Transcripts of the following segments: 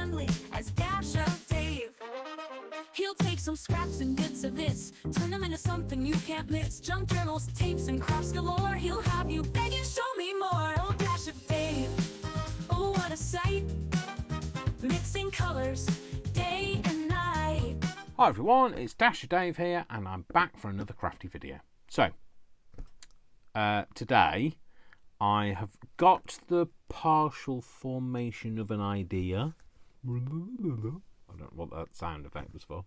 friendly as Dash of Dave. He'll take some scraps and bits of this, turn them into something you can't miss. Junk journals, tapes, and crafts galore. He'll have you begging, show me more. Oh, Dash of Dave, oh, what a sight. Mixing colors, day and night. Hi everyone, it's Dasher Dave here, and I'm back for another crafty video. So, today I have got the partial formation of an idea. I don't know what that sound effect was for.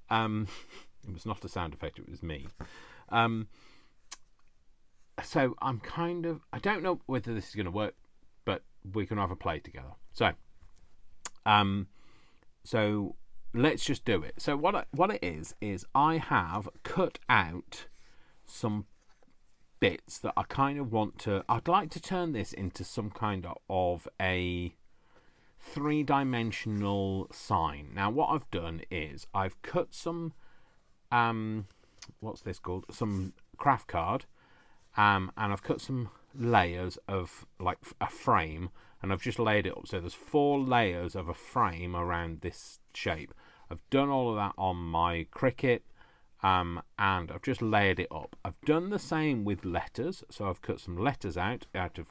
It was not a sound effect, it was me. So I'm I don't know whether this is going to work, but we can have a play together. So let's just do it. So what it is I have cut out some bits that I kind of I'd like to turn this into some kind of a three-dimensional sign. Now what I've done is I've cut some what's this called, some craft card, and I've cut some layers of like a frame, and I've just laid it up. So there's 4 layers of a frame around this shape. I've done all of that on my Cricut, and I've just layered it up. I've done the same with letters, so I've cut some letters out of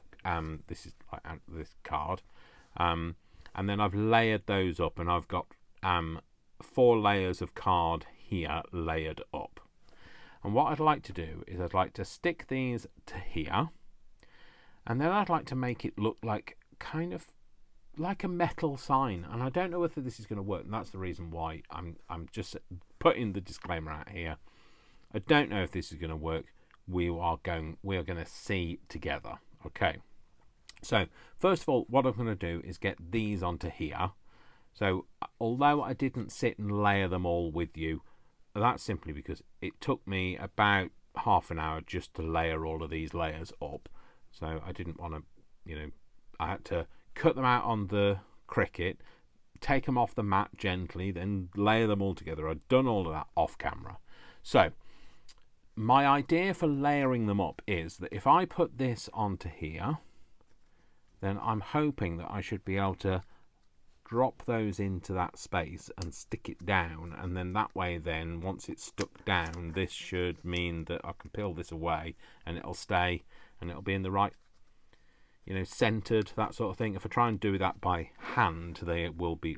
this is like out of this card, and then I've layered those up, and I've got 4 layers of card here layered up. And what I'd like to do is I'd like to stick these to here, and then I'd like to make it look like kind of like a metal sign. And I don't know whether this is going to work, and that's the reason why I'm just putting the disclaimer out here. I don't know if this is going to work. We are going to see together. Okay, so first of all, what I'm going to do is get these onto here. So although I didn't sit and layer them all with you, that's simply because it took me about half an hour just to layer all of these layers up. So I didn't want to, I had to cut them out on the Cricut, take them off the mat gently, then layer them all together. I'd done all of that off camera. So my idea for layering them up is that if I put this onto here, then I'm hoping that I should be able to drop those into that space and stick it down, and then that way, then once it's stuck down, this should mean that I can peel this away and it'll stay, and it'll be in the right, centered, that sort of thing. If I try and do that by hand, they will be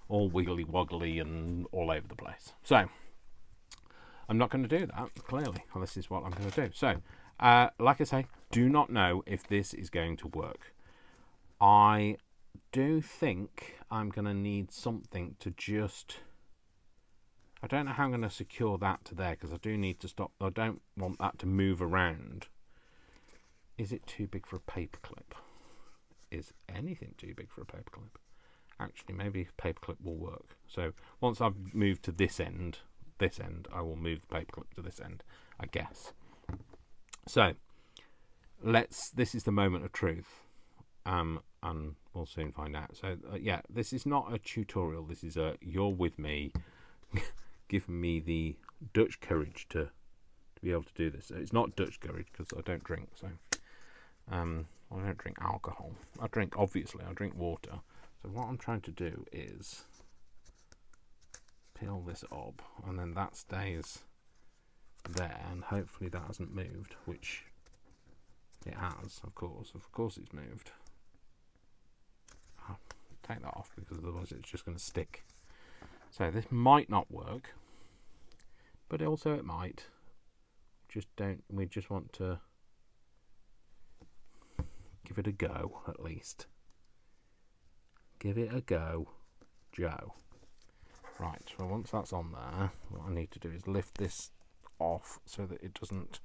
all wiggly woggly and all over the place. So I'm not going to do that, clearly. Well, this is what I'm going to do. So like I say, do not know if this is going to work. I do think I'm going to need something to just, I don't know how I'm going to secure that to there, because I do need to stop. I don't want that to move around. Is it too big for a paperclip? Is anything too big for a paperclip? Actually, maybe a paperclip will work. So once I've moved to this end, I will move the paperclip to this end, I guess. So this is the moment of truth. And we'll soon find out. So yeah, this is not a tutorial. This is you're with me, giving me the Dutch courage to be able to do this. It's not Dutch courage because I don't drink. So I don't drink alcohol. I drink water. So what I'm trying to do is peel this up, and then that stays there, and hopefully that hasn't moved, which it has. Of course it's moved. Take that off, because otherwise it's just going to stick. So this might not work, but also it might. We just want to give it a go, at least. Give it a go, Joe. Right, so once that's on there, what I need to do is lift this off so that it doesn't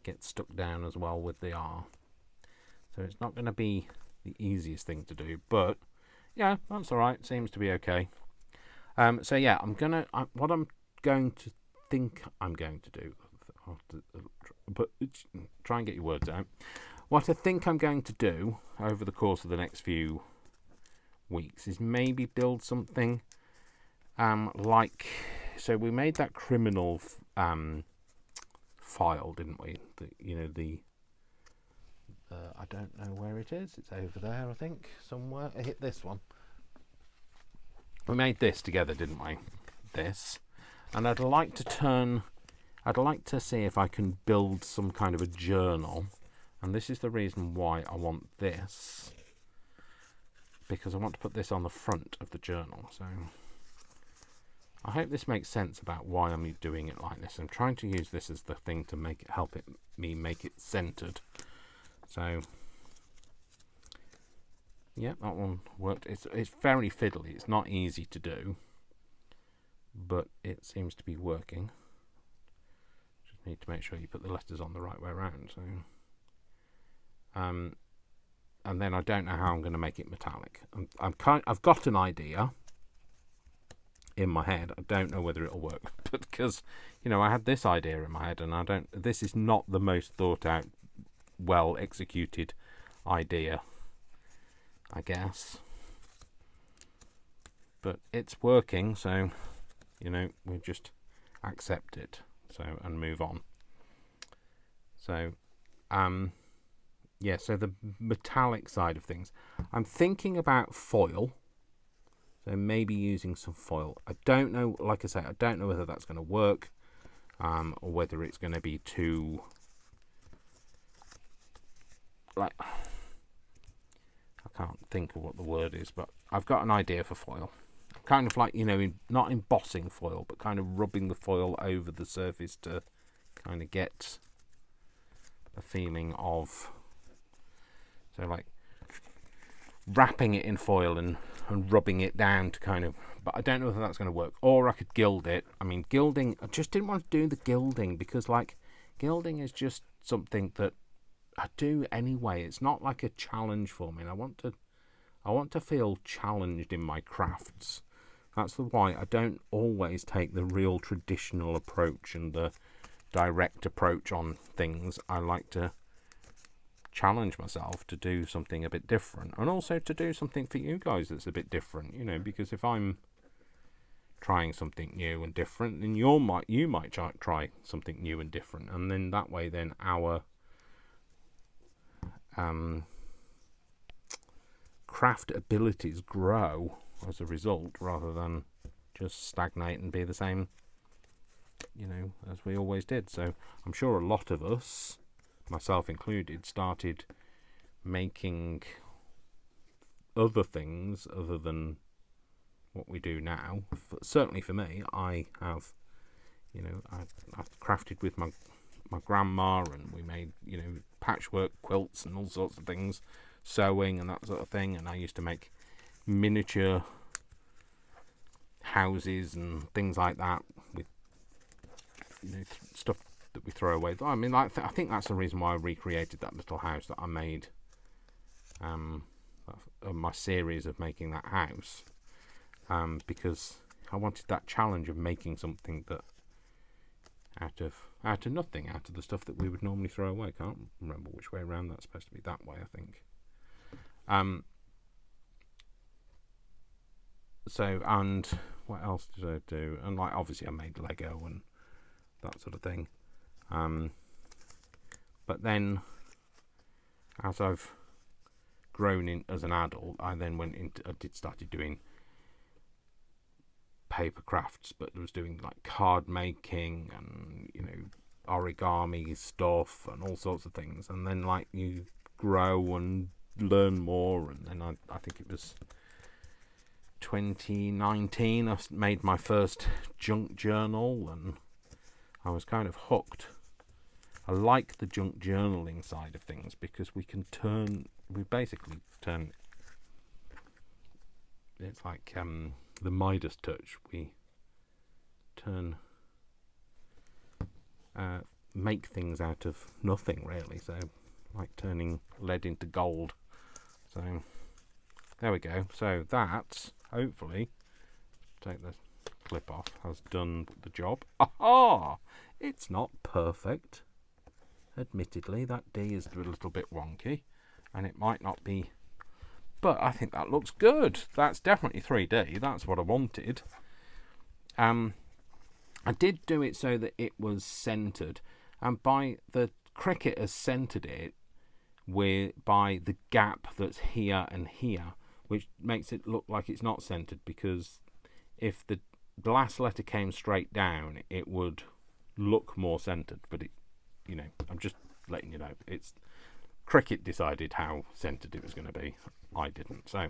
get stuck down as well with the R. So it's not going to be the easiest thing to do, but yeah, that's all right. Seems to be okay. So yeah, what I'm going to think I'm going to do, but try and get your words out. What I think I'm going to do over the course of the next few weeks is maybe build something like, so we made that criminal file, didn't we? I don't know where it is. It's over there, I think, somewhere. I hit this one. We made this together, didn't we? This. And I'd like to see if I can build some kind of a journal. And this is the reason why I want this. Because I want to put this on the front of the journal. So I hope this makes sense about why I'm doing it like this. I'm trying to use this as the thing to help me make it centered. So yeah, that one worked. It's very fiddly. It's not easy to do, but it seems to be working. Just need to make sure you put the letters on the right way around. So and then I don't know how I'm going to make it metallic. I've got an idea in my head. I don't know whether it'll work, but because I had this idea in my head, and this is not the most thought out, well executed idea, I guess, but it's working, so we just accept it, and move on. So yeah, so the metallic side of things, I'm thinking about foil. So maybe using some foil. I don't know, like I say, I don't know whether that's going to work, or whether it's going to be too, I can't think of what the word is, but I've got an idea for foil. Kind of like, not embossing foil, but kind of rubbing the foil over the surface to kind of get a feeling of, so like wrapping it in foil and rubbing it down to kind of, but I don't know whether that's going to work. Or I could gild it. I mean, gilding, I just didn't want to do the gilding because gilding is just something that I do anyway. It's not like a challenge for me, and I want to feel challenged in my crafts. That's why I don't always take the real traditional approach and the direct approach on things. I like to challenge myself to do something a bit different, and also to do something for you guys that's a bit different, because if I'm trying something new and different, then you might try something new and different, and then that way then our craft abilities grow as a result, rather than just stagnate and be the same, as we always did. So I'm sure a lot of us, myself included, started making other things other than what we do now. Certainly for me, I have, I've crafted with my grandma, and we made, patchwork quilts and all sorts of things, sewing and that sort of thing. And I used to make miniature houses and things like that with stuff that we throw away. I mean, I think that's the reason why I recreated that little house that I made, my series of making that house, because I wanted that challenge of making something that out of nothing, out of the stuff that we would normally throw away. Can't remember which way around that's supposed to be. That way, I think. So, and what else did I do? And obviously I made Lego and that sort of thing. But then, as I've grown in as an adult, I then started doing paper crafts, but I was doing card making and origami stuff and all sorts of things. And then you grow and learn more, and then I think it was 2019 I made my first junk journal, and I was kind of hooked. I like the junk journaling side of things because we basically turn, it's like the Midas touch. We make things out of nothing, really. So like turning lead into gold. So there we go. So that, hopefully, take the clip off, has done the job. Aha! It's not perfect. Admittedly, that D is a little bit wonky, and it might not be, but I think that looks good. That's definitely 3D. That's what I wanted. I did do it so that it was centered, and by the Cricut has centered it, by the gap that's here and here, which makes it look like it's not centered, because if the last letter came straight down, it would look more centered. But it, you know, I'm just letting you know, it's Cricket decided how centered it was going to be. I didn't. So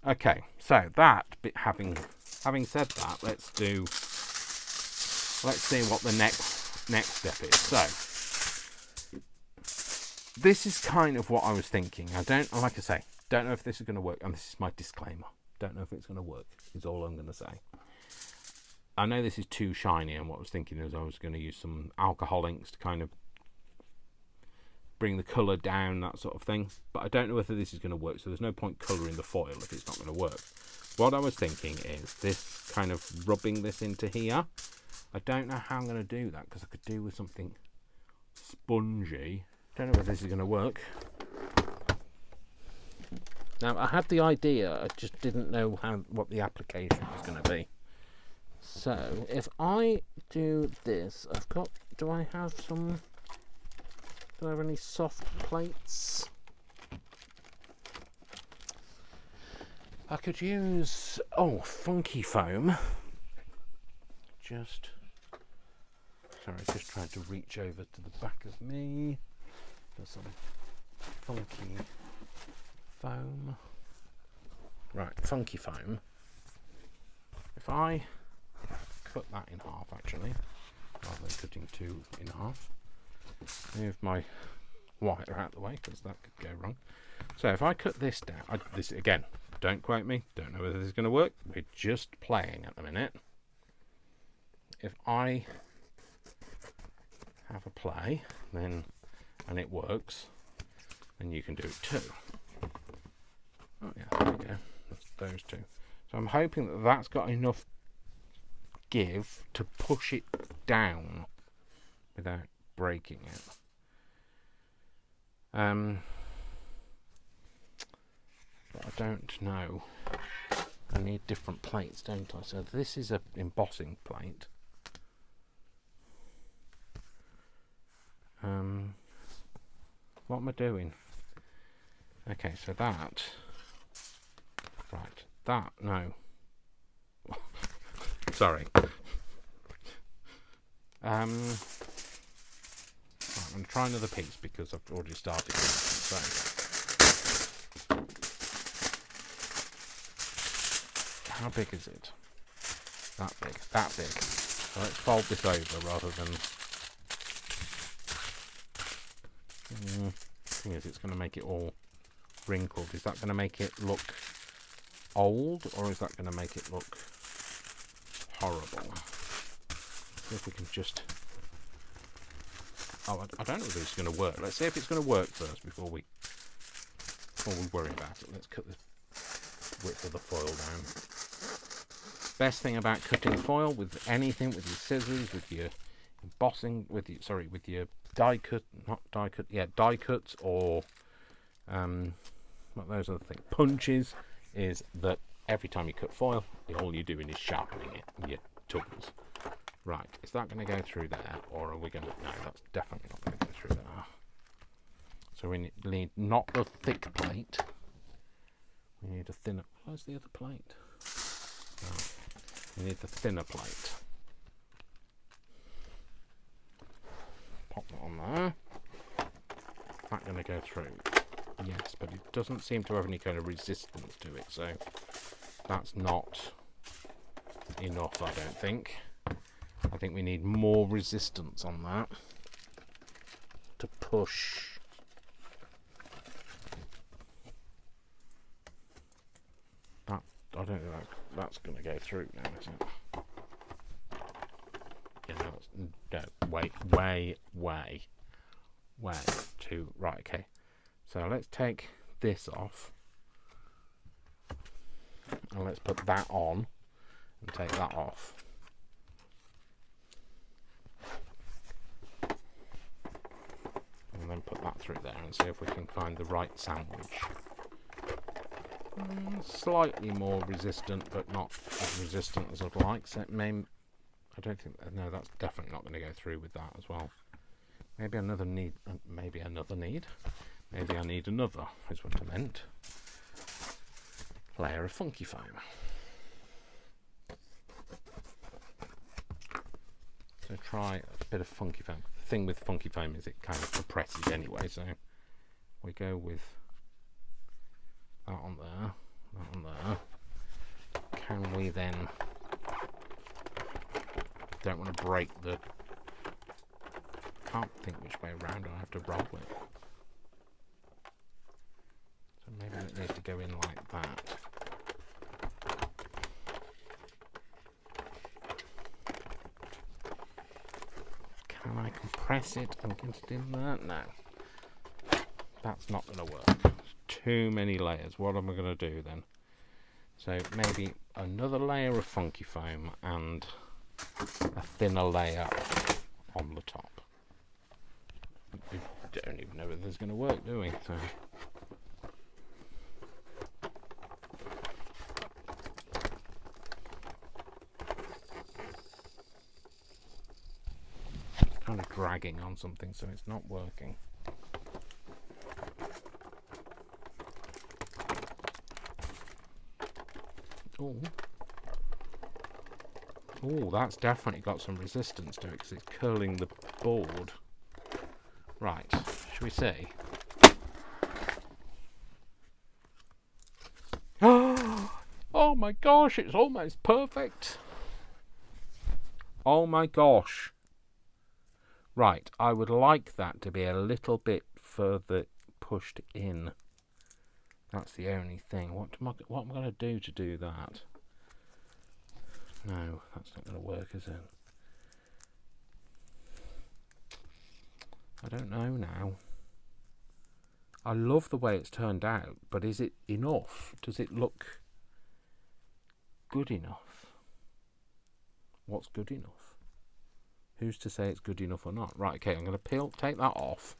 okay, so that bit, having said that, let's see what the next step is. So this is kind of what I was thinking. I don't know if this is going to work, and this is my disclaimer. Don't know if it's going to work, is all I'm going to say. I know this is too shiny, and what I was thinking is I was going to use some alcohol inks to kind of bring the colour down, that sort of thing. But I don't know whether this is going to work, so there's no point colouring the foil if it's not going to work. What I was thinking is this kind of rubbing this into here. I don't know how I'm going to do that, because I could do with something spongy. Don't know whether this is going to work. Now, I had the idea, I just didn't know what the application was going to be. So, if I do this, do I have any soft plates? I could use, funky foam. Just trying to reach over to the back of me for some funky foam. Right, funky foam. If I cut that in half, actually, rather than cutting two in half, move my wire out of the way, because that could go wrong. So if I cut this down, this again, don't quote me, don't know whether this is going to work, we're just playing at the minute. If I have a play, and it works, then you can do it too. Oh yeah, there we go. That's those two. So I'm hoping that that's got enough give to push it down without breaking it. But I don't know. I need different plates, don't I? So this is an embossing plate. What am I doing? Okay, so that. Right, that, no. Sorry. Right, I'm going to try another piece because I've already started. So. How big is it? That big. That big. So let's fold this over rather than... thing is, it's going to make it all wrinkled. Is that going to make it look old, or is that going to make it look horrible? See if we can just... I don't know if it's going to work. Let's see if it's going to work first before we worry about it. Let's cut the width of the foil down. Best thing about cutting foil with anything, with your scissors, with your embossing, with your die cuts, or what those other things, punches, is that every time you cut foil, all you're doing is sharpening it with your tools. Right, is that going to go through there, or are we going to... No, that's definitely not going to go through there. So we need not the thick plate. We need a thinner... Where's the other plate? No, we need the thinner plate. Pop that on there. Is that going to go through? Yes, but it doesn't seem to have any kind of resistance to it, so that's not enough, I don't think. I think we need more resistance on that to push. That, I don't think that's going to go through now, is it? Yeah, no, way too. Right, okay. So let's take this off, and let's put that on, and take that off. And then put that through there and see if we can find the right sandwich. Slightly more resistant, but not as resistant as I'd like. So it may, I don't think, no, that's definitely not going to go through with that as well. Maybe another need. Maybe I need another, is what I meant. Layer of funky foam. So try a bit of funky foam. The thing with funky foam is it kind of compresses anyway, so we go with that on there, that on there. Can we then... Don't want to break the... Can't think which way around I have to roll it. So maybe it needs to go in like that. Can I compress it and get it in there? No. That's not going to work. Too many layers. What am I going to do then? So maybe another layer of funky foam and a thinner layer on the top. We don't even know whether this is going to work, do we? So kind of dragging on something, so it's not working. Oh, that's definitely got some resistance to it because it's curling the board. Right, shall we see? Oh my gosh, it's almost perfect. Oh my gosh. Right, I would like that to be a little bit further pushed in. That's the only thing. What am I going to do that? No, that's not going to work, is it? I don't know now. I love the way it's turned out, but is it enough? Does it look good enough? What's good enough? Who's to say it's good enough or not? Right, okay, I'm going to take that off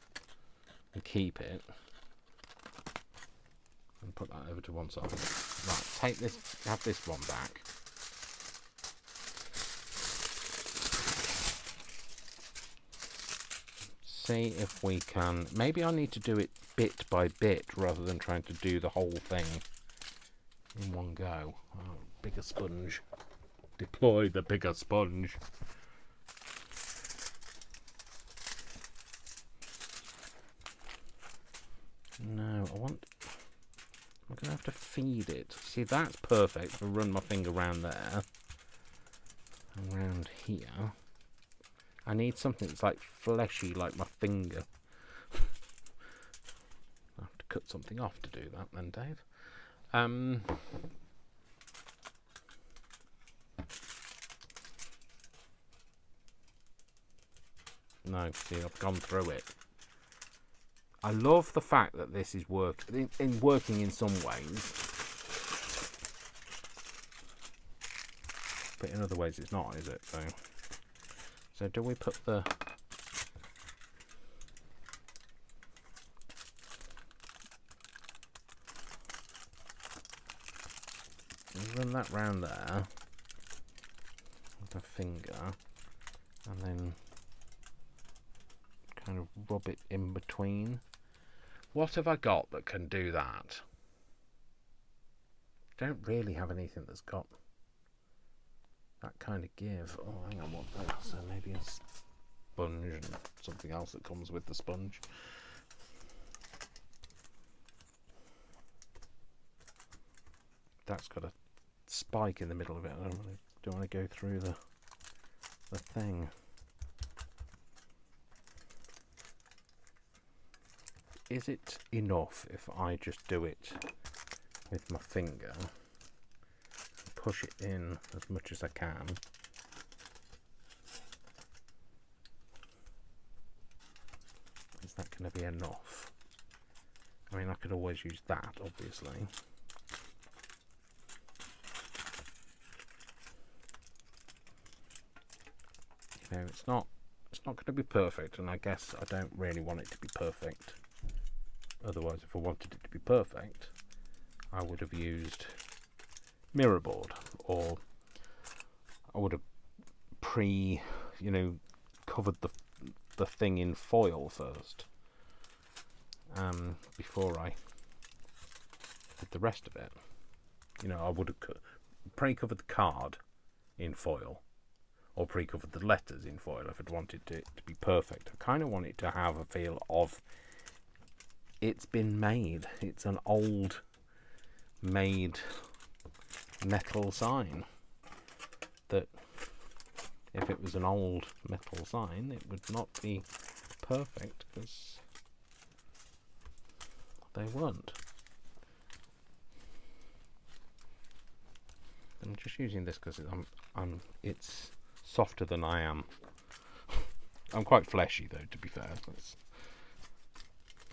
and keep it. And put that over to one side. Right, take this, have this one back. See if we can... Maybe I need to do it bit by bit rather than trying to do the whole thing in one go. Oh, bigger sponge. Deploy the bigger sponge. No, I'm going to have to feed it. See, that's perfect. I'll run my finger around there. Around here. I need something that's like fleshy, like my finger. I'll have to cut something off to do that then, Dave. No, see, I've gone through it. I love the fact that this is working in some ways, but in other ways it's not, is it? So do we put the... Run that round there with a finger, and then kind of rub it in between. What have I got that can do that? Don't really have anything that's got that kind of give. Oh, hang on, what? So maybe a sponge and something else that comes with the sponge. That's got a spike in the middle of it. I don't want to go through the thing. Is it enough if I just do it with my finger and push it in as much as I can? Is that going to be enough? I mean, I could always use that, obviously. You know, it's not going to be perfect, and I guess I don't really want it to be perfect. Otherwise, if I wanted it to be perfect, I would have used mirror board, or I would have covered the thing in foil first. before I did the rest of it. You know, I would have pre-covered the card in foil, or pre-covered the letters in foil if I'd wanted it to be perfect. I kind of want it to have a feel of it's been made. It's an old made metal sign that if it was an old metal sign it would not be perfect because they weren't. I'm just using this because it's softer than I am. I'm quite fleshy though, to be fair. Let's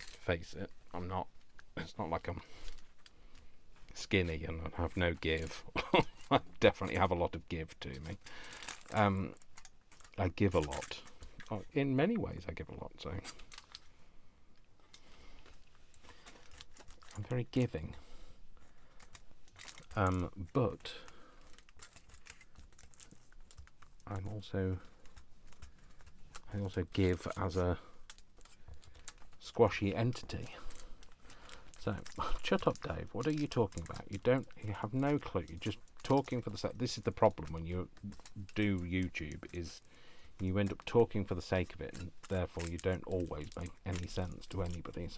face it. I'm not. It's not like I'm skinny and I have no give. I definitely have a lot of give to me. I give a lot. In many ways, I give a lot. So I'm very giving. But I also give as a squashy entity. So, shut up, Dave. What are you talking about? You have no clue. You're just talking for the sake. This is the problem when you do YouTube, is you end up talking for the sake of it, and therefore you don't always make any sense to anybody.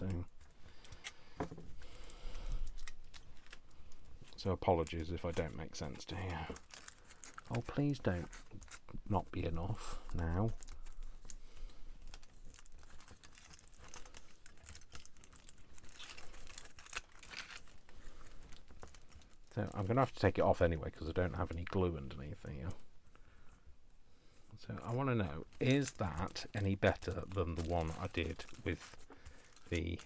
So apologies if I don't make sense to you. Oh, please don't not be enough now. So I'm going to have to take it off anyway because I don't have any glue underneath here. So I want to know, is that any better than the one I did with the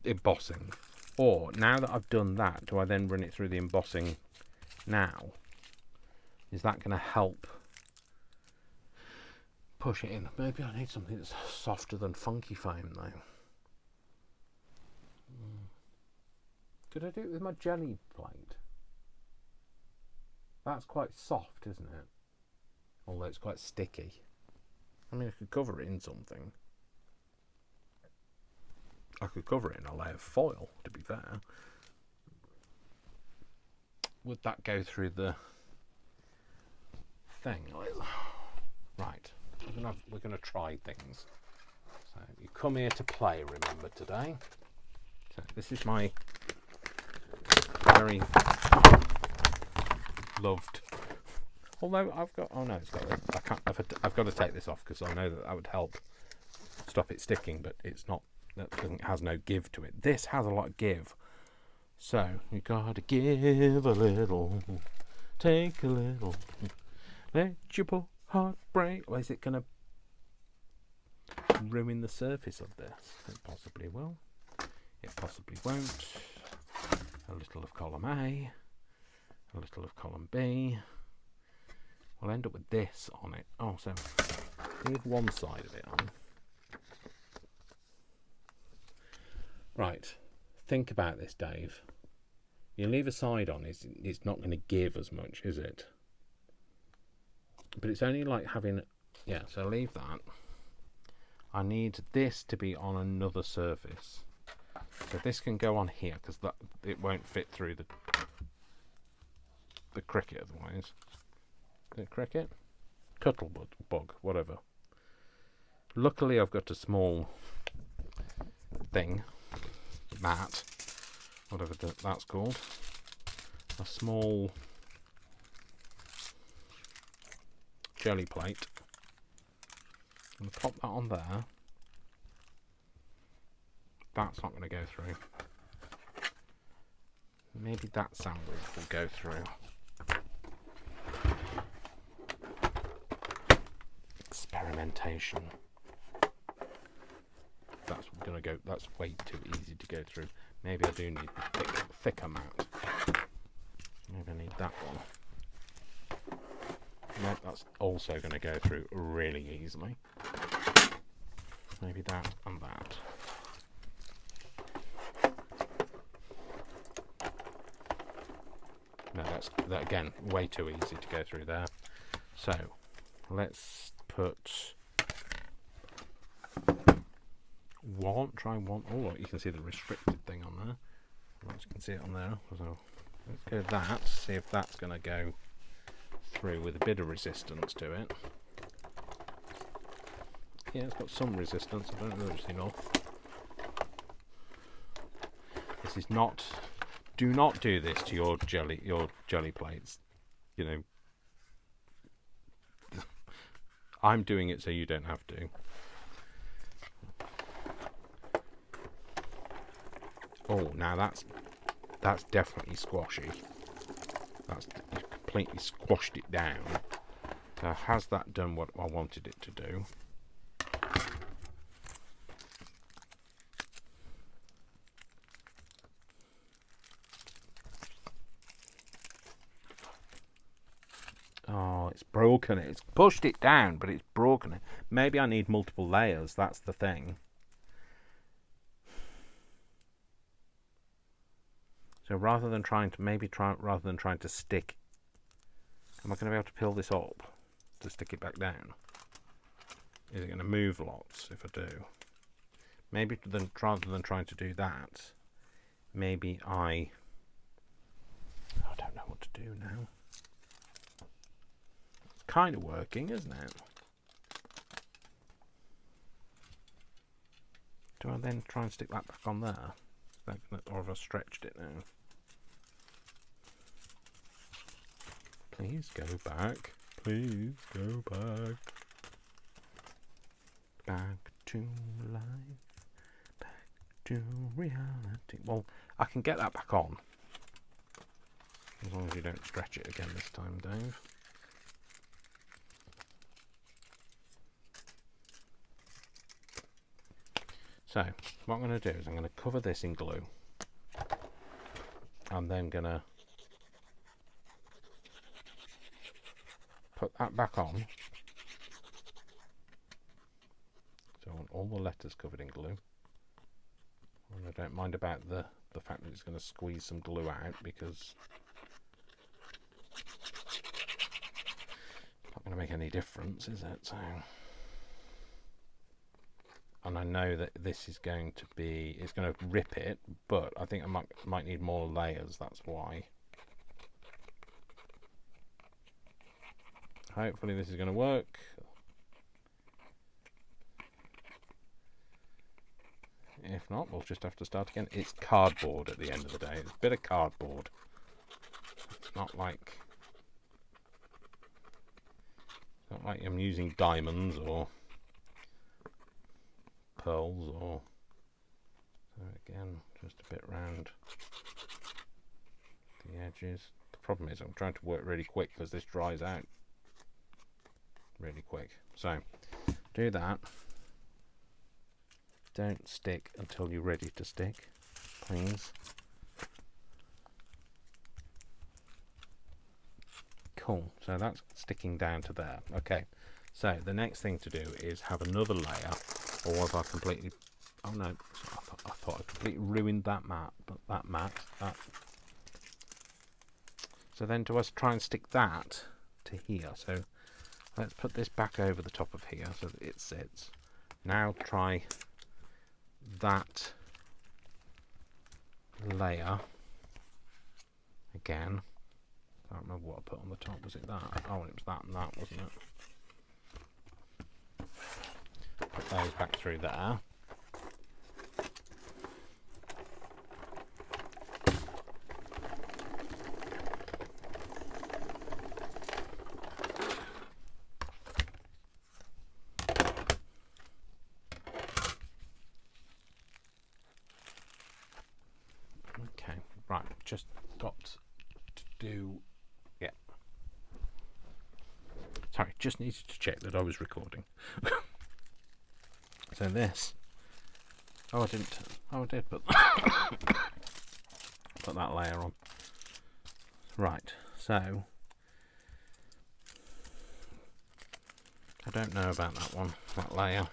embossing? Or now that I've done that, do I then run it through the embossing now? Is that going to help push it in? Maybe I need something that's softer than funky foam though. Could I do it with my jelly plate? That's quite soft, isn't it? Although it's quite sticky. I mean, I could cover it in something. I could cover it in a layer of foil, to be fair. Would that go through the thing? Right, we're going to try things. So you come here to play, remember, today. So this is my very loved. Although I've got, oh no, it's got. I can't. I've got to take this off because I know that would help stop it sticking, but it's not. That doesn't, has no give to it. This has a lot of give. So you gotta give a little, take a little, let your poor heart break. Or is it gonna ruin the surface of this? It possibly will. It possibly won't. A little of column A, a little of column B. We'll end up with this on it. Oh, so leave one side of it on. Right, think about this, Dave. You leave a side on, it's not going to give as much, is it? But it's only like having, yeah, so leave that. I need this to be on another surface. So this can go on here, because it won't fit through the cricket otherwise. Is it cricket? Cuttlebug, whatever. Luckily I've got a small thing. Mat, whatever that's called, a small jelly plate. I'm going to pop that on there. That's not going to go through. Maybe that sandwich will go through. Experimentation. That's gonna go. That's way too easy to go through. Maybe I do need the thicker mat. Maybe I need that one. No, that's also going to go through really easily. Maybe that and that. No, that's that again. Way too easy to go through there. So let's put try one. Oh, you can see the restricted thing on there. You can see it on there. So let's go that, see if that's going to go through with a bit of resistance to it. Yeah, it's got some resistance. I don't know if it's enough. This is not. Do not do this to your jelly plates. You know, I'm doing it so you don't have to. Oh, now that's definitely squashy. That's completely squashed it down. So has that done what I wanted it to do? Oh, it's broken it. It's pushed it down, but it's broken it. Maybe I need multiple layers. That's the thing. So rather than trying to stick, am I going to be able to peel this up to stick it back down? Is it going to move lots if I do? Maybe rather than trying to do that, maybe I don't know what to do now. It's kind of working, isn't it? Do I then try and stick that back on there? Or have I stretched it now? Please go back. Please go back. Back to life. Back to reality. Well, I can get that back on. As long as you don't stretch it again this time, Dave. So, what I'm going to do is I'm going to cover this in glue. I'm then going to put that back on. So I want all the letters covered in glue. And I don't mind about the fact that it's going to squeeze some glue out, because it's not going to make any difference, is it? So, and I know that this is going to be, it's going to rip it, but I think I might need more layers, that's why. Hopefully this is going to work. If not, we'll just have to start again. It's cardboard at the end of the day. It's a bit of cardboard. It's not like I'm using diamonds or pearls, or so again, just a bit round the edges. The problem is I'm trying to work really quick because this dries out really quick. So do that. Don't stick until you're ready to stick, please. Cool, so that's sticking down to there. Okay, so the next thing to do is have another layer, or was I completely, oh no, I thought I completely ruined that mat, but that. So then do I try and stick that to here? So let's put this back over the top of here so that it sits. Now try that layer again. I don't remember what I put on the top. Was it that? Oh, it was that and that, wasn't it? Put those back through there. Okay, right, just got to do, yeah. Sorry, just needed to check that I was recording. So this, oh I didn't, oh I did put, put that layer on. Right, so, I don't know about that one, that layer.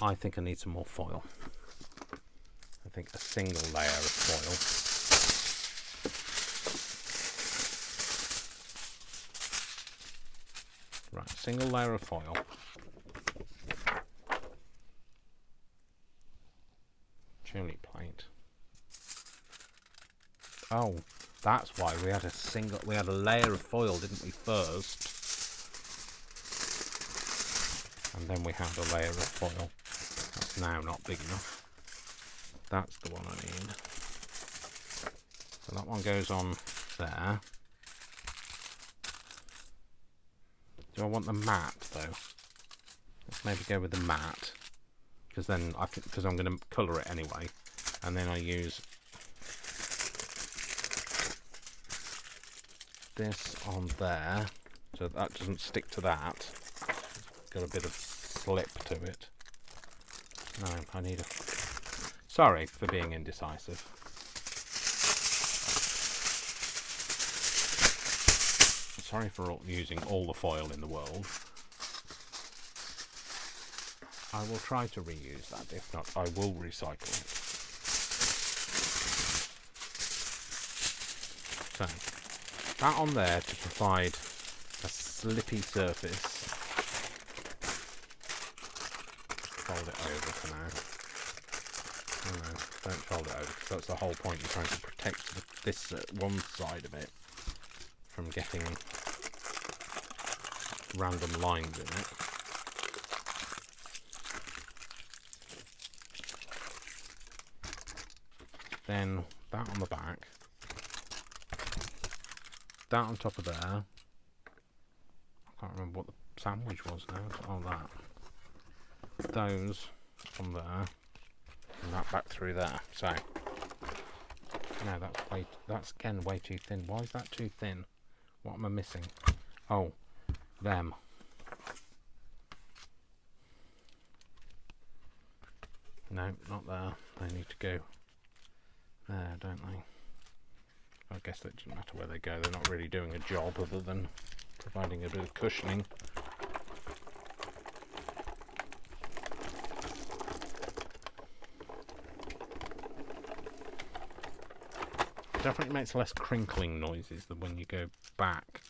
I think I need some more foil. I think a single layer of foil. Right, single layer of foil. Tulip plate. Oh, that's why we had a layer of foil, didn't we, first? And then we had a layer of foil. That's now not big enough. That's the one I need. So that one goes on there. Do I want the matte though? Let's maybe go with the matte, because then because I'm going to colour it anyway, and then I use this on there, so that doesn't stick to that. Got a bit of slip to it. No, I need a. Sorry for being indecisive. Sorry for using all the foil in the world. I will try to reuse that. If not, I will recycle it. So, that on there to provide a slippy surface. Fold it over for now. Oh no, don't fold it over, because that's the whole point. You're trying to protect this one side of it from getting random lines in it. Then that on the back, that on top of there. I can't remember what the sandwich was now. Oh, that. Those on there, and that back through there. So, no, that's again way too thin. Why is that too thin? What am I missing? Oh, them. No, not there. They need to go there, don't they? I guess it doesn't matter where they go. They're not really doing a job other than providing a bit of cushioning. Definitely makes less crinkling noises than when you go back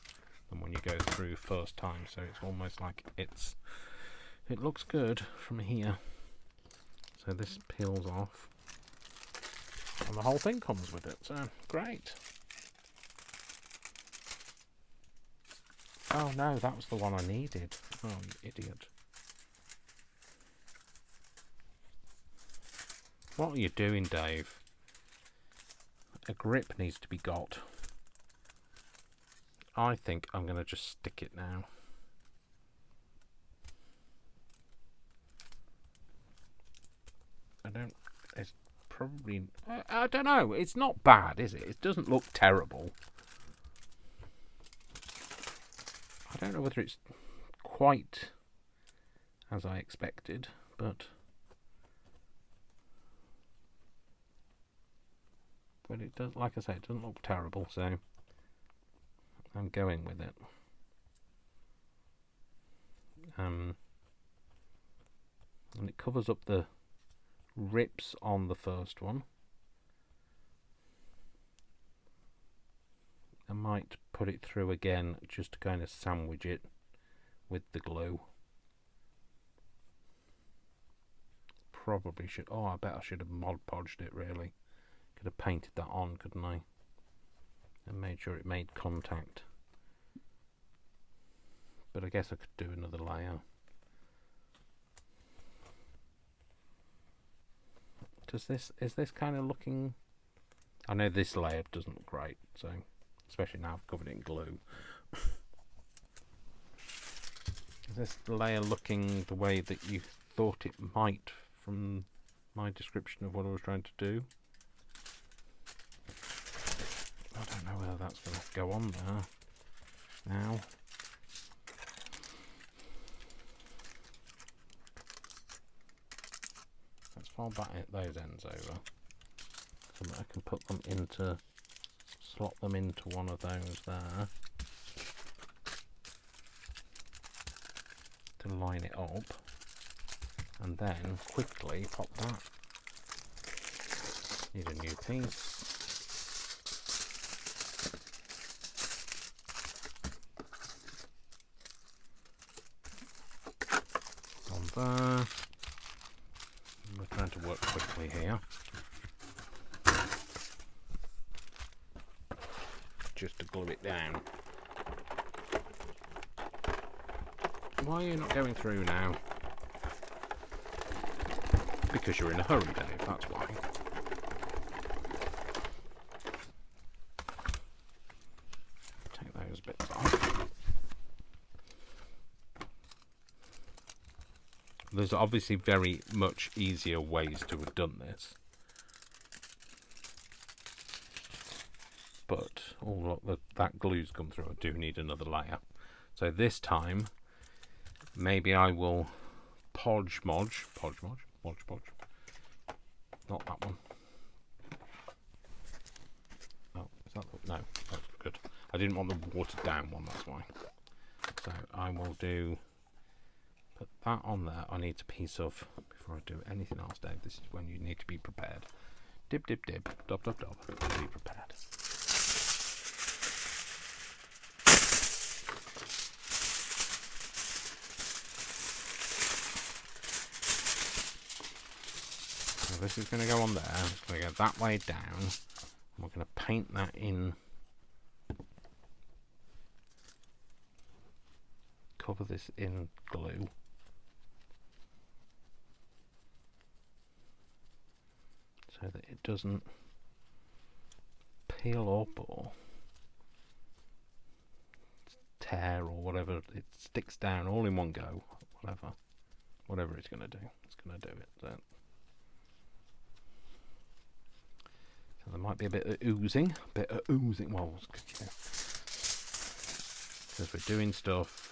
than when you go through first time, so it's almost like it looks good from here. So this peels off and the whole thing comes with it, so great. Oh no, that was the one I needed. Oh, you idiot. What are you doing, Dave? A grip needs to be got. I think I'm going to just stick it now. It's probably, I don't know, it's not bad, is it? It doesn't look terrible. I don't know whether it's quite as I expected, but it does, like I say, it doesn't look terrible, so I'm going with it. And it covers up the rips on the first one. I might put it through again just to kind of sandwich it with the glue. Probably should. Oh, I bet I should have Mod Podged it, really. Could have painted that on, couldn't I? And made sure it made contact. But I guess I could do another layer. Is this kind of looking... I know this layer doesn't look great, so especially now I've covered it in glue. Is this layer looking the way that you thought it might from my description of what I was trying to do? I don't know whether that's going to go on there now. Let's fold those ends over so that I can put them into, slot them into one of those there to line it up, and then quickly pop that. Need a new piece. On there. We're trying to work quickly here. just to glue it down. Why are you not going through now? Because you're in a hurry, Dave, that's why. Take those bits off. There's obviously very much easier ways to have done this. But, oh look, that glue's come through. I do need another layer. So this time, maybe I will podge modge. Not that one. Oh, is that the, no, that's good. I didn't want the watered down one, that's why. So I will put that on there. I need a piece of, before I do anything else, Dave, this is when you need to be prepared. Dib, dib, dib, dob, dob, dob, be prepared. So this is going to go on there. It's going to go that way down. We're going to paint that in. Cover this in glue. So that it doesn't peel up or tear or whatever. It sticks down all in one go. Whatever it's going to do. It's going to do it. So there might be a bit of oozing. Well, because we're doing stuff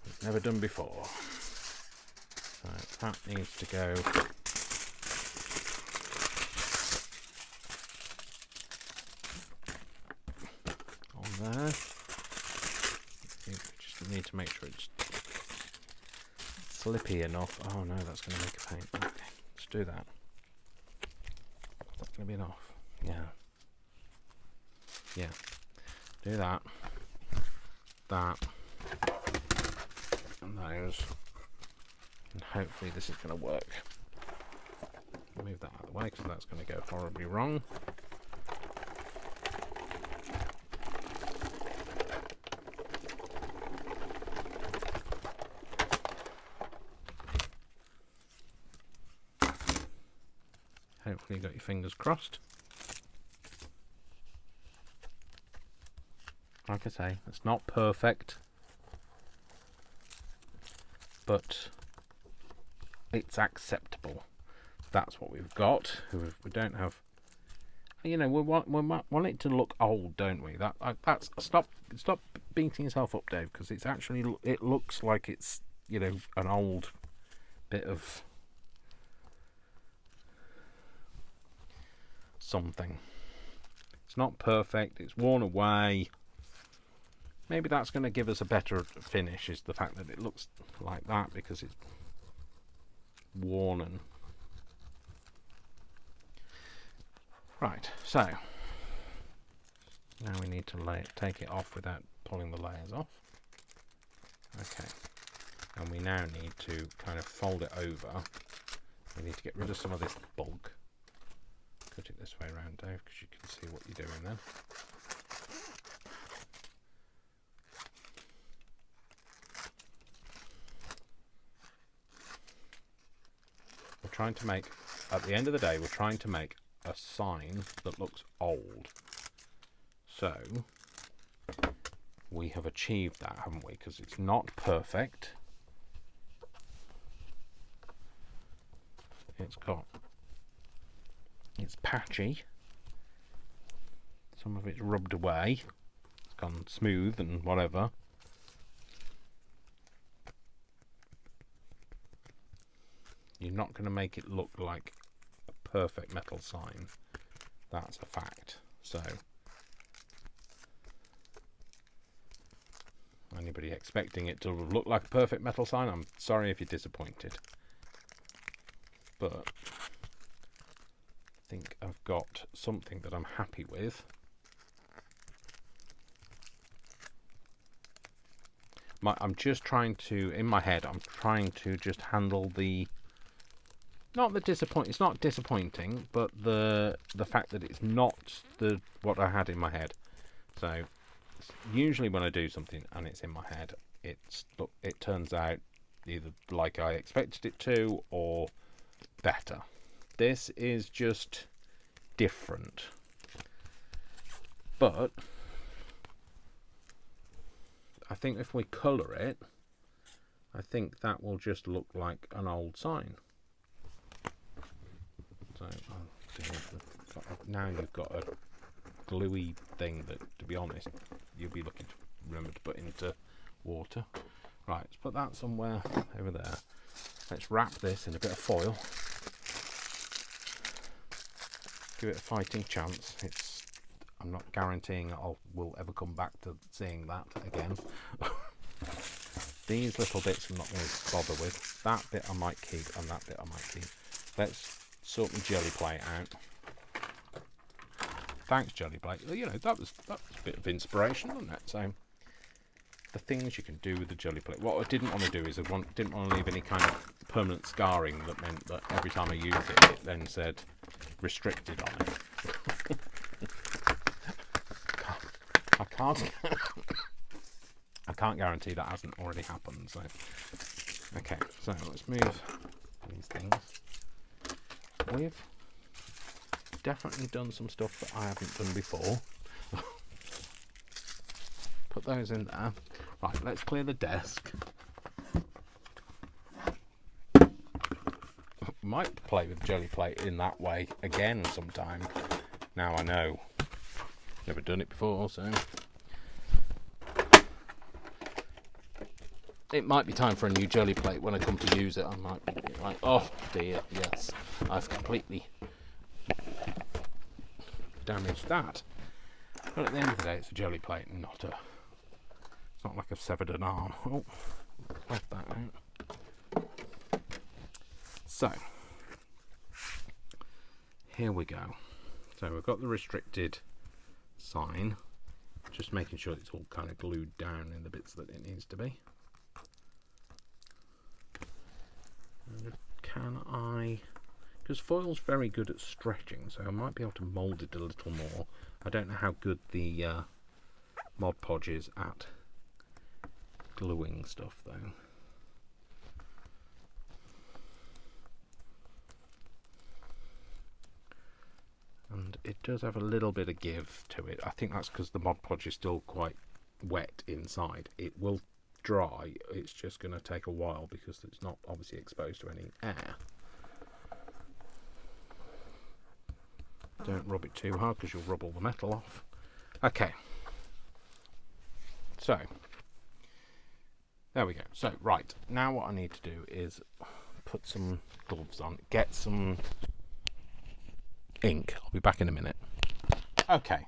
we've never done before. So that needs to go on there. We just need to make sure it's slippy enough. Oh no, that's going to make a pain. Okay, let's do that. That's going to be enough. Yeah. Do that. And those. And hopefully this is going to work. Move that out of the way because that's going to go horribly wrong. Hopefully you got your fingers crossed. Like I say, it's not perfect, but it's acceptable. That's what we've got. We don't have, you know, we want it to look old, don't we? That's stop beating yourself up, Dave, because it's actually, it looks like it's, you know, an old bit of something. It's not perfect. It's worn away. Maybe that's going to give us a better finish, is the fact that it looks like that because it's worn and... Right, so now we need to take it off without pulling the layers off. Okay, and we now need to kind of fold it over. We need to get rid of some of this bulk. Put it this way around, Dave, because you can see what you're doing then. We're trying to make, at the end of the day, we're trying to make a sign that looks old. So we have achieved that, haven't we? Because it's not perfect. It's patchy. Some of it's rubbed away. It's gone smooth and whatever. You're not going to make it look like a perfect metal sign. That's a fact. So, anybody expecting it to look like a perfect metal sign, I'm sorry if you're disappointed. But I think I've got something that I'm happy with. I'm just trying to, in my head, I'm trying to just handle the not the disappoint. It's not disappointing, but the fact that it's not what I had in my head. So usually when I do something and it's in my head, it turns out either like I expected it to or better. This is just different, but I think if we colour it, I think that will just look like an old sign. So now you've got a gluey thing that, to be honest, you'll be looking to remember to put into water. Right, let's put that somewhere over there. Let's wrap this in a bit of foil. Give it a fighting chance. I'm not guaranteeing we'll ever come back to seeing that again. These little bits I'm not going to bother with. That bit I might keep, and that bit I might keep. Let's sort the jelly plate out. Thanks, jelly plate. You know, that was a bit of inspiration, wasn't it? So the things you can do with the jelly plate. What I didn't want to do is didn't want to leave any kind of permanent scarring that meant that every time I used it, it then said restricted on it. I can't guarantee that hasn't already happened. So okay, so let's move these things. We've definitely done some stuff that I haven't done before. Put those in there. Right, let's clear the desk. Might play with jelly plate in that way again sometime. Now I know. Never done it before, so it might be time for a new jelly plate. When I come to use it, I might be like, oh dear, yes, I've completely damaged that. But at the end of the day, it's a jelly plate, and it's not like I've severed an arm. Oh, left that out. So here we go. So we've got the restricted sign, just making sure it's all kind of glued down in the bits that it needs to be. And can I, because foil's very good at stretching, so I might be able to mould it a little more. I don't know how good the Mod Podge is at gluing stuff though. And it does have a little bit of give to it. I think that's because the Mod Podge is still quite wet inside. It will dry, it's just going to take a while because it's not obviously exposed to any air. Don't rub it too hard because you'll rub all the metal off. Okay, so there we go. So right, now what I need to do is put some gloves on, get some ink. I'll be back in a minute. Okay,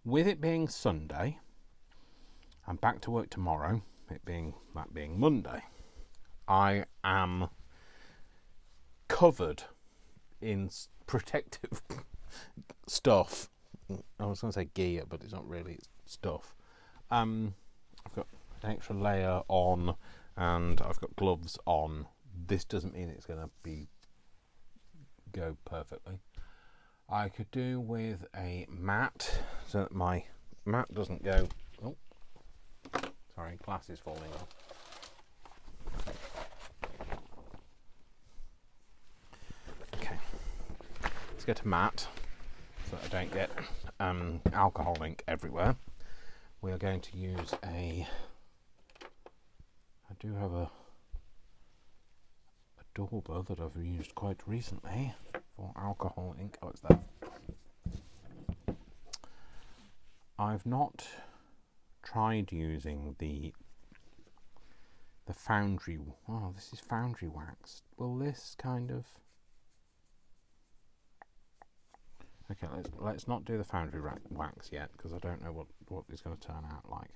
with it being Sunday, I'm back to work tomorrow, that being Monday. I am covered in protective stuff. I was going to say gear, but it's not really, it's stuff. I've got an extra layer on and I've got gloves on. This doesn't mean it's going to go perfectly. I could do with a mat so that my mat doesn't go. Oh, sorry, glass is falling off. Okay, let's get a mat so that I don't get alcohol ink everywhere. We are going to use I do have a dauber that I've used quite recently for alcohol ink. Oh, it's there. I've not tried using the foundry. Oh, this is foundry wax. Will this kind of? Okay, let's not do the foundry wax yet because I don't know what it's going to turn out like.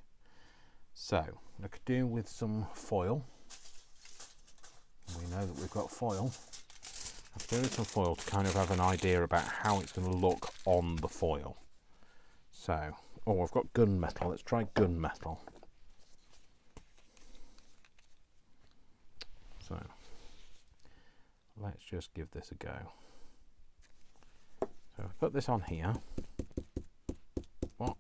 So I could do with some foil. We know that we've got foil. I could do with some foil to kind of have an idea about how it's going to look on the foil. So, oh, I've got gunmetal. Let's try gunmetal. So let's just give this a go. So I put this on here. What?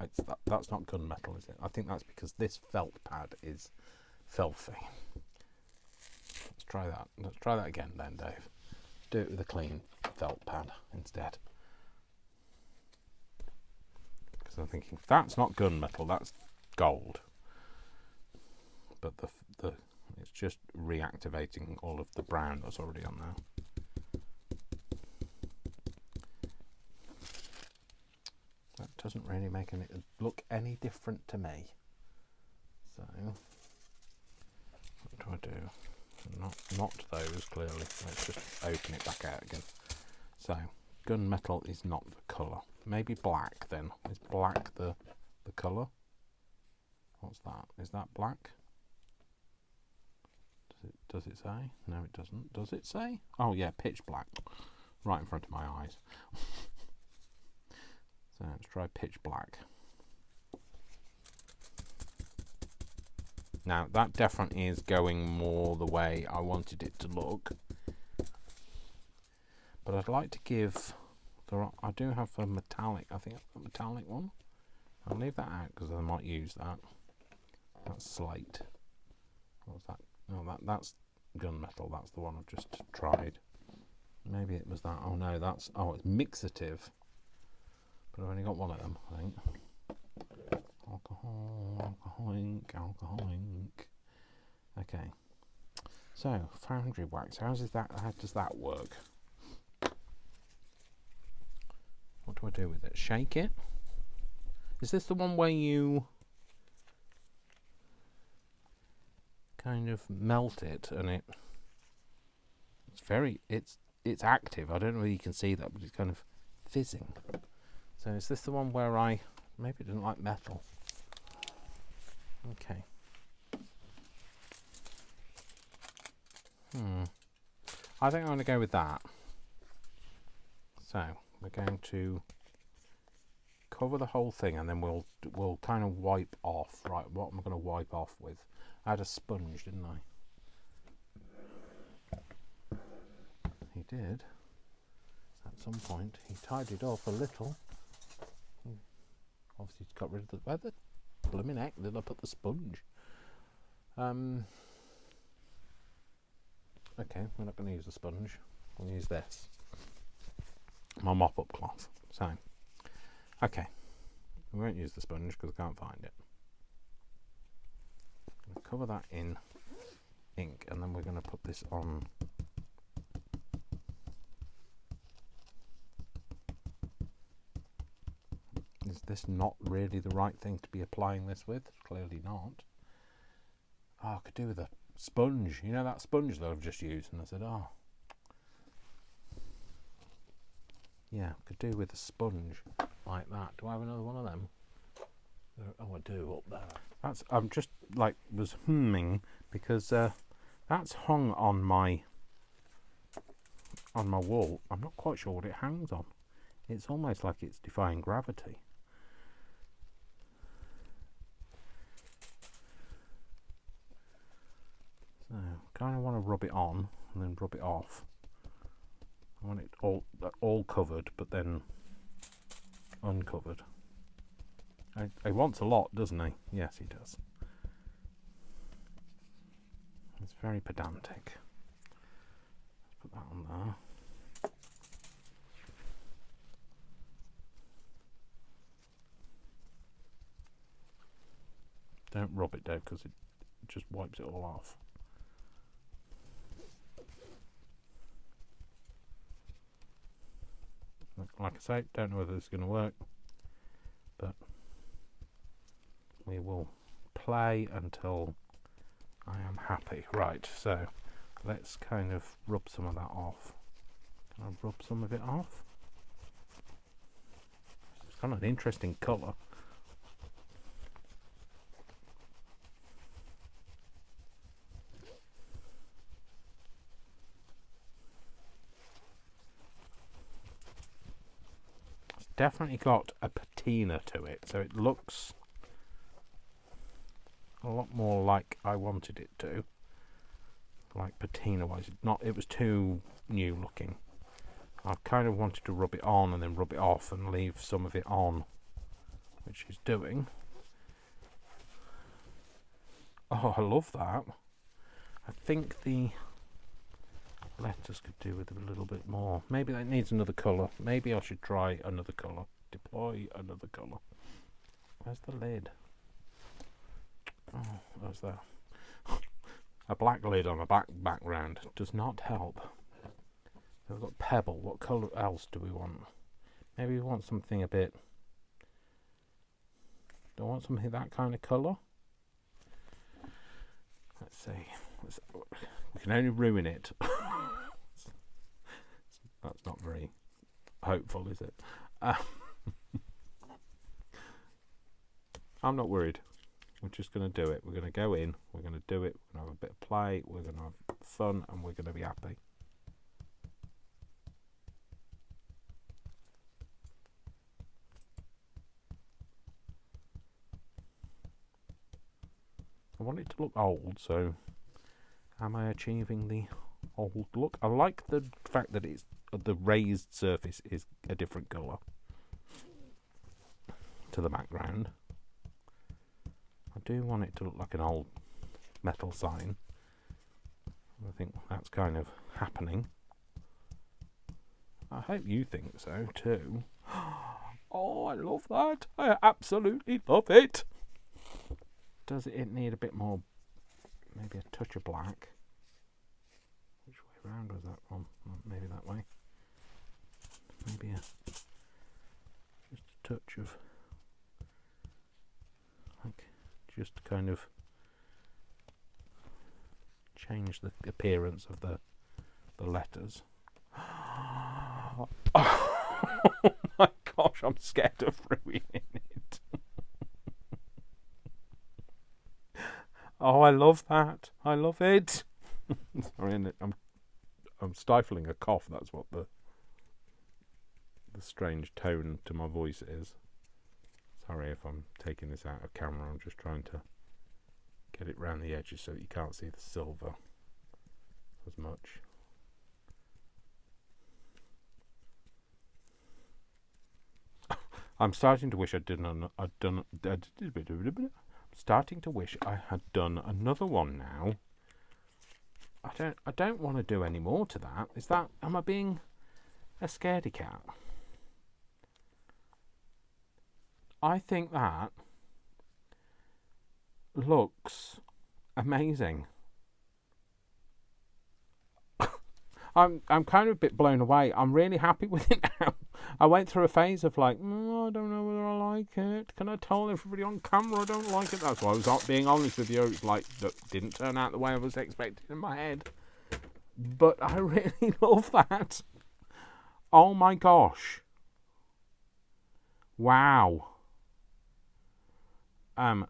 It's that's not gunmetal, is it? I think that's because this felt pad is filthy. Let's try that. Let's try that again then, Dave. Do it with a clean felt pad instead. Because I'm thinking, that's not gunmetal, that's gold. But the it's just reactivating all of the brown that's already on there. That doesn't really make it look any different to me. So, what do I do? Not those, clearly. Let's just open it back out again. So, gunmetal is not the colour. Maybe black then. Is black the colour? What's that? Is that black? Does it say? No, it doesn't. Does it say? Oh yeah, pitch black. Right in front of my eyes. So let's try pitch black. Now that definitely is going more the way I wanted it to look. But I'd like to give, I do have a metallic, I think I've got a metallic one. I'll leave that out because I might use that. That's slate. What's that? Oh, that's gunmetal. That's the one I've just tried. Maybe it was that. Oh no, it's mixative. But I've only got one of them, I think. Alcohol ink. Okay. So, foundry wax. How does that work? What do I do with it? Shake it? Is this the one where you kind of melt it and it's active? I don't know whether you can see that, but it's kind of fizzing. So is this the one where I maybe didn't like metal? Okay. I think I'm going to go with that. So we're going to cover the whole thing, and then we'll kind of wipe off. Right, what am I going to wipe off with? I had a sponge, didn't I? He did. At some point, he tidied up a little. Obviously, he's got rid of where the blooming heck did I put the sponge? Okay, we're not going to use the sponge. We'll use this. My mop-up cloth. So, okay. We won't use the sponge because I can't find it. We'll cover that in ink, and then we're going to put this on. Is this not really the right thing to be applying this with? Clearly not. Oh, I could do with a sponge. You know that sponge that I've just used? And I said, oh. Yeah, could do with a sponge like that. Do I have another one of them? Oh, I do, up there. I'm just was humming because that's hung on my wall. I'm not quite sure what it hangs on. It's almost like it's defying gravity. So, kind of want to rub it on and then rub it off. I want it all covered, but then uncovered. He wants a lot, doesn't he? Yes, he does. It's very pedantic. Let's put that on there. Don't rub it, Dave, because it just wipes it all off. Like I say, don't know whether this is going to work, but we will play until I am happy. Right, so let's kind of rub some of that off. Can I rub some of it off? It's kind of an interesting colour. Definitely got a patina to it, so it looks a lot more like I wanted it to. like patina wise. It was too new looking. I kind of wanted to rub it on and then rub it off and leave some of it on, which he's doing. Oh, I love that. I think the letters could do with a little bit more. Maybe that needs another colour. Maybe I should try another colour. Deploy another colour. Where's the lid? Oh, there's that. A black lid on a background does not help. So we've got pebble. What colour else do we want? Maybe we want something a bit... Do I want something that kind of colour? Let's see. We can only ruin it. That's not very hopeful, is it? I'm not worried. We're just going to do it. We're going to go in. We're going to do it. We're going to have a bit of play. We're going to have fun, and we're going to be happy. I want it to look old, so am I achieving the old look? I like the fact that it's the raised surface is a different colour to the background. I do want it to look like an old metal sign. I think that's kind of happening. I hope you think so too. Oh, I love that. I absolutely love it. Does it need a bit more, maybe a touch of black? Which way around was that one? Maybe that way. Maybe just a touch of, like, just kind of change the appearance of the letters. Oh my gosh, I'm scared of ruining it. Oh, I love that. I love it. Sorry, I'm stifling a cough. That's what the strange tone to my voice is. Sorry if I'm taking this out of camera. I'm just trying to get it round the edges so that you can't see the silver as much. I'm starting to wish starting to wish I had done another one now. I don't want to do any more to that. Am I being a scaredy cat? I think that looks amazing. I'm kind of a bit blown away. I'm really happy with it now. I went through a phase of like, I don't know whether I like it. Can I tell everybody on camera I don't like it? That's why I was not being honest with you. It's like, that didn't turn out the way I was expecting in my head. But I really love that. Oh my gosh. Wow.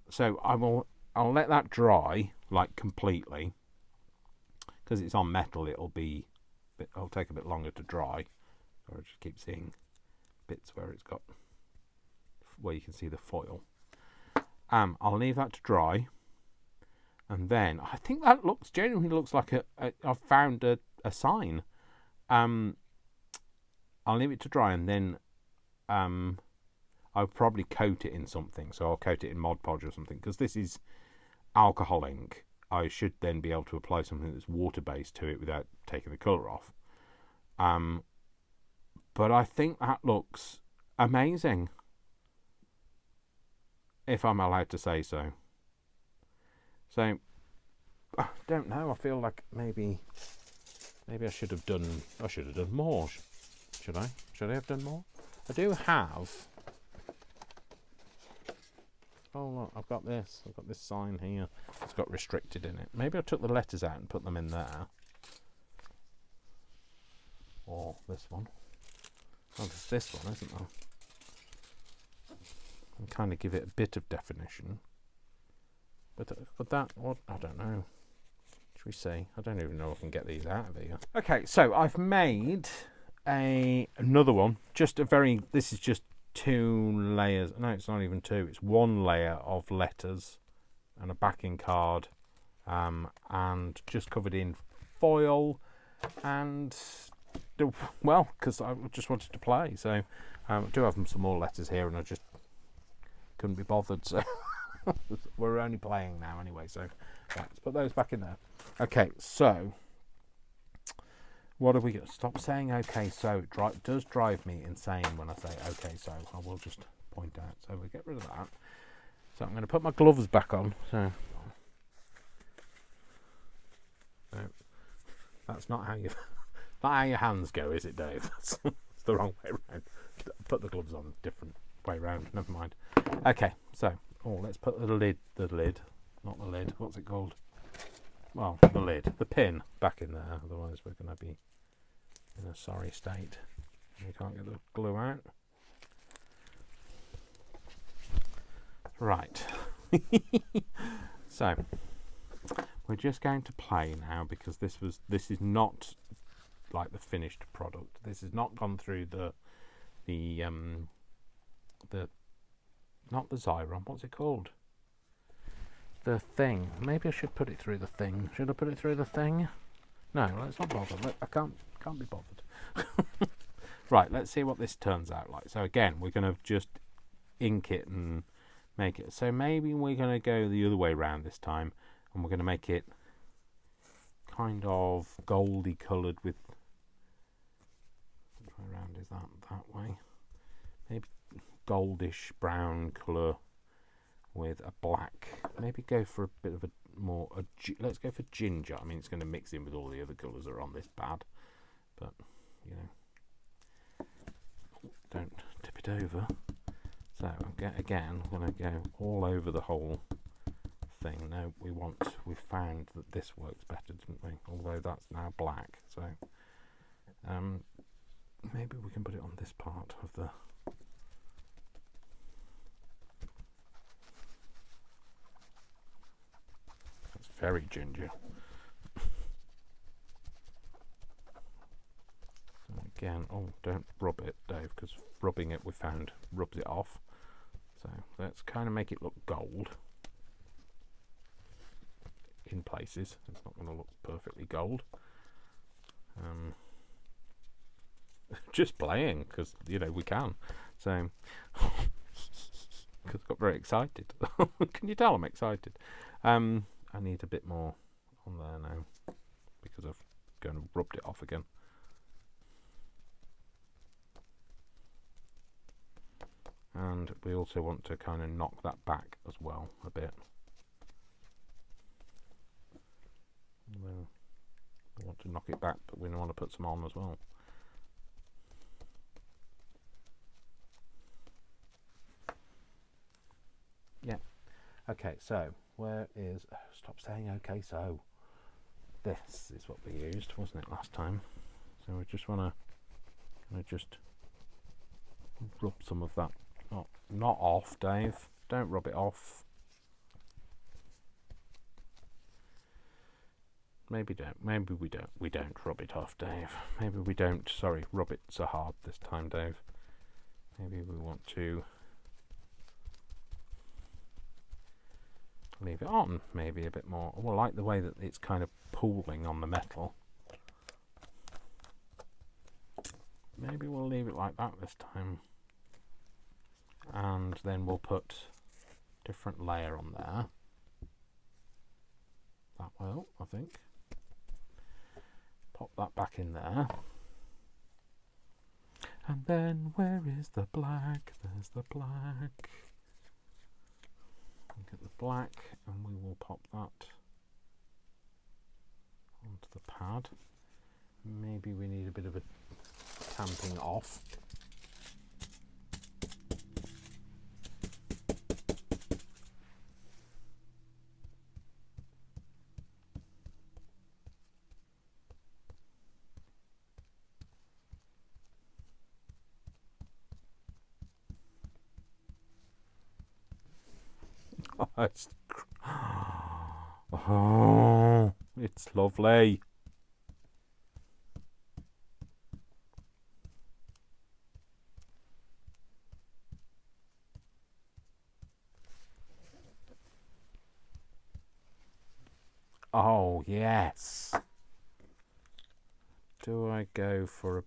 So I'll let that dry, like, completely. Because it's on metal, it'll take a bit longer to dry. So I just keep seeing bits where you can see the foil. I'll leave that to dry, and then I think that genuinely looks like I've found a sign. I'll leave it to dry, and then I'll probably coat it in something. So I'll coat it in Mod Podge or something, because this is alcohol ink. I should then be able to apply something that's water-based to it without taking the colour off. But I think that looks amazing, if I'm allowed to say so. So, I don't know. I feel like maybe I should have done more. Should I? Should I have done more? I do have. Oh look, I've got this sign here. It's got restricted in it. Maybe I took the letters out and put them in there. Or this one. Oh, there's this one, isn't there? And kind of give it a bit of definition. But that, what? I don't know. Should we see? I don't even know if I can get these out of here. Okay, so I've made another one. This is just 2 layers. No, it's not even 2. It's 1 layer of letters and a backing card, and just covered in foil, and well, because I just wanted to play. So I do have some more letters here, and I just couldn't be bothered. So we're only playing now anyway. So right, let's put those back in there. Okay, so what have we got? Stop saying okay, so it does drive me insane when I say okay, so I will just point out. So we get rid of that. So I'm going to put my gloves back on. So no, that's not how your hands go, is it, Dave? That's the wrong way around. Put the gloves on different way around. Never mind. Okay, so let's put the lid, not the lid. What's it called? Well, the lid, the pin back in there. Otherwise, we're going to be in a sorry state. We can't get the glue out. Right. So we're just going to play now, because this is not like the finished product. This has not gone through the not the Xyron. What's it called? The thing. Maybe I should put it through the thing. Should I put it through the thing? No, let's not bother. I can't be bothered. Right, let's see what this turns out like. So again, we're going to just ink it and make it. So maybe we're going to go the other way around this time, and we're going to make it kind of goldy coloured with. Which way around is that way? Maybe goldish brown colour with a black. Maybe go for a bit of a more. Let's go for ginger. I mean, it's going to mix in with all the other colours that are on this pad, but you know, don't tip it over. So again, I'm going to go all over the whole thing. No, we found that this works better, didn't we? Although that's now black. So maybe we can put it on this part of the. That's very ginger. So again, don't rub it, Dave, because rubbing it we found rubs it off. So let's kind of make it look gold in places. It's not going to look perfectly gold. Just playing, because you know we can. So because I got very excited. Can you tell I'm excited? I need a bit more on there now because I've gone and rubbed it off again. And we also want to kind of knock that back as well a bit. We want to knock it back, but we want to put some on as well. Yeah. Okay, so where is... Oh, stop saying okay, so... This is what we used, wasn't it, last time? So we just want to just rub some of that. Not off, Dave. Don't rub it off. Maybe don't. Maybe we don't. We don't rub it off, Dave. Maybe we don't. Sorry, rub it so hard this time, Dave. Maybe we want to leave it on. Maybe a bit more. Well, I like the way that it's kind of pooling on the metal. Maybe we'll leave it like that this time. And then we'll put a different layer on there. That will, I think. Pop that back in there. And then where is the black? There's the black. Get the black, and we will pop that onto the pad. Maybe we need a bit of a tamping off. Oh, it's lovely. Oh, yes. do I go for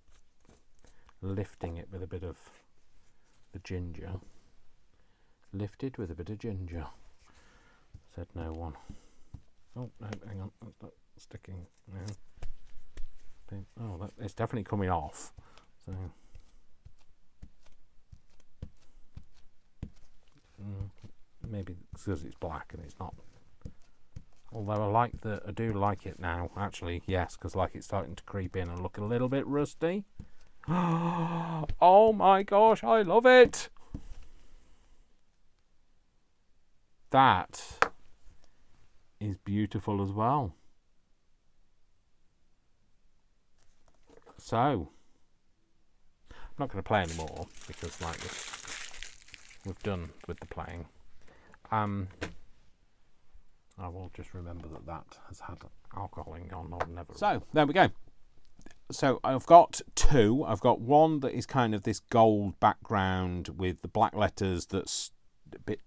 lifting it with a bit of the ginger? Lifted with a bit of ginger. Said no one. Oh, no, hang on. That's not sticking now. Oh, it's definitely coming off. So, maybe because it's black and it's not. Although I do like it now. Actually, yes, because like it's starting to creep in and look a little bit rusty. Oh my gosh, I love it. That is beautiful as well. So, I'm not going to play anymore because like we've done with the playing. I will just remember that has had alcohol in on or never. So, there we go. So, I've got two. I've got one that is kind of this gold background with the black letters that's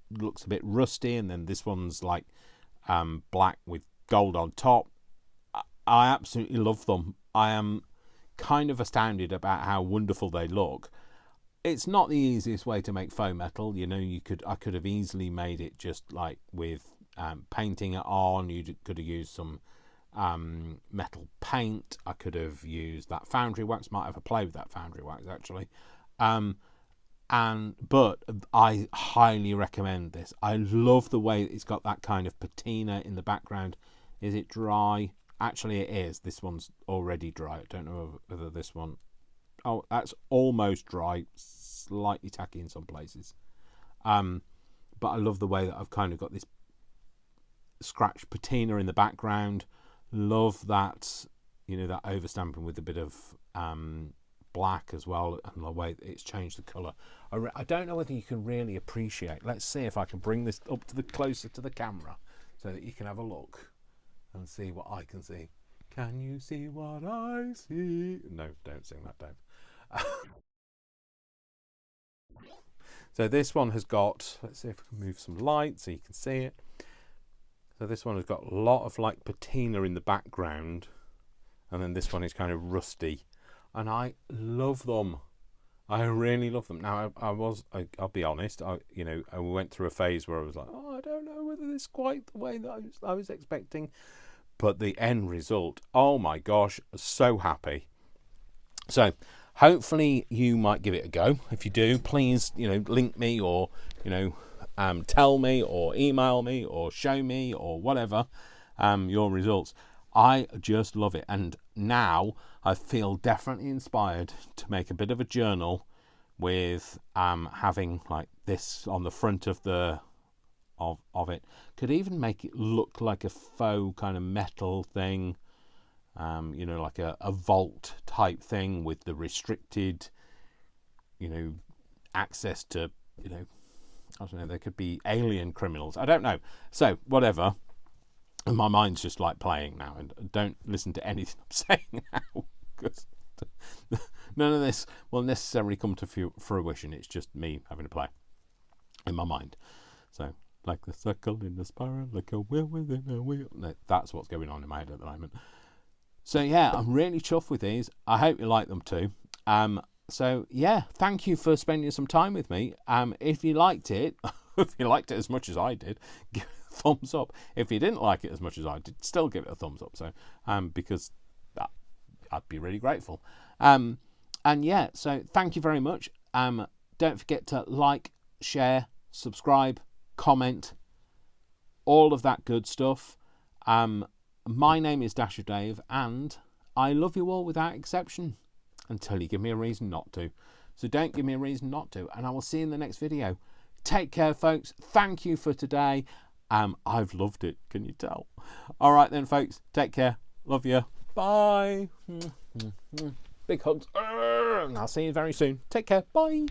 looks a bit rusty, and then this one's like black with gold on top. I absolutely love them. I am kind of astounded about how wonderful they look. It's not the easiest way to make faux metal. You know, I could have easily made it just like with painting it on. You could have used some metal paint. I could have used that foundry wax. Might have a play with that foundry wax actually. But I highly recommend this. I love the way it's got that kind of patina in the background. Is it dry? Actually, it is. This one's already dry. I don't know whether this one. Oh, that's almost dry. Slightly tacky in some places. But I love the way that I've kind of got this scratch patina in the background. Love that, you know, that overstamping with a bit of black as well, and the way it's changed the colour. I don't know whether you can really appreciate. Let's see if I can bring this up to the closer to the camera so that you can have a look and see what I can see. Can you see what I see? No, don't sing that, Dave. So this one has got, let's see if we can move some light so you can see it. So this one has got a lot of like patina in the background, and then this one is kind of rusty, and I love them. I really love them. Now I'll be honest, I went through a phase where I was like, oh, I don't know whether this is quite the way that I was expecting, but the end result, oh my gosh, so happy. So hopefully you might give it a go. If you do, please, link me, or tell me, or email me, or show me, or whatever your results. I just love it, and now I feel definitely inspired to make a bit of a journal with having like this on the front of the of it. Could even make it look like a faux kind of metal thing, like a vault type thing with the restricted, access to, I don't know, there could be alien criminals. I don't know. So whatever. And my mind's just like playing now, and don't listen to anything I'm saying now, because none of this will necessarily come to fruition. It's just me having to play in my mind. So, like the circle in the spiral, like a wheel within a wheel. No, that's what's going on in my head at the moment. So yeah, I'm really chuffed with these. I hope you like them too. So yeah, thank you for spending some time with me. If you liked it, if you liked it as much as I did, give it a thumbs up. If you didn't like it as much as I did, still give it a thumbs up. So because I'd be really grateful. And yeah, so thank you very much. Don't forget to like, share, subscribe, comment, all of that good stuff. My name is Dasher Dave, and I love you all without exception, until you give me a reason not to. So don't give me a reason not to, and I will see you in the next video. Take care, folks. Thank you for today. I've loved it. Can you tell? All right then, folks. Take care. Love you. Bye. Big hugs. And I'll see you very soon. Take care. Bye.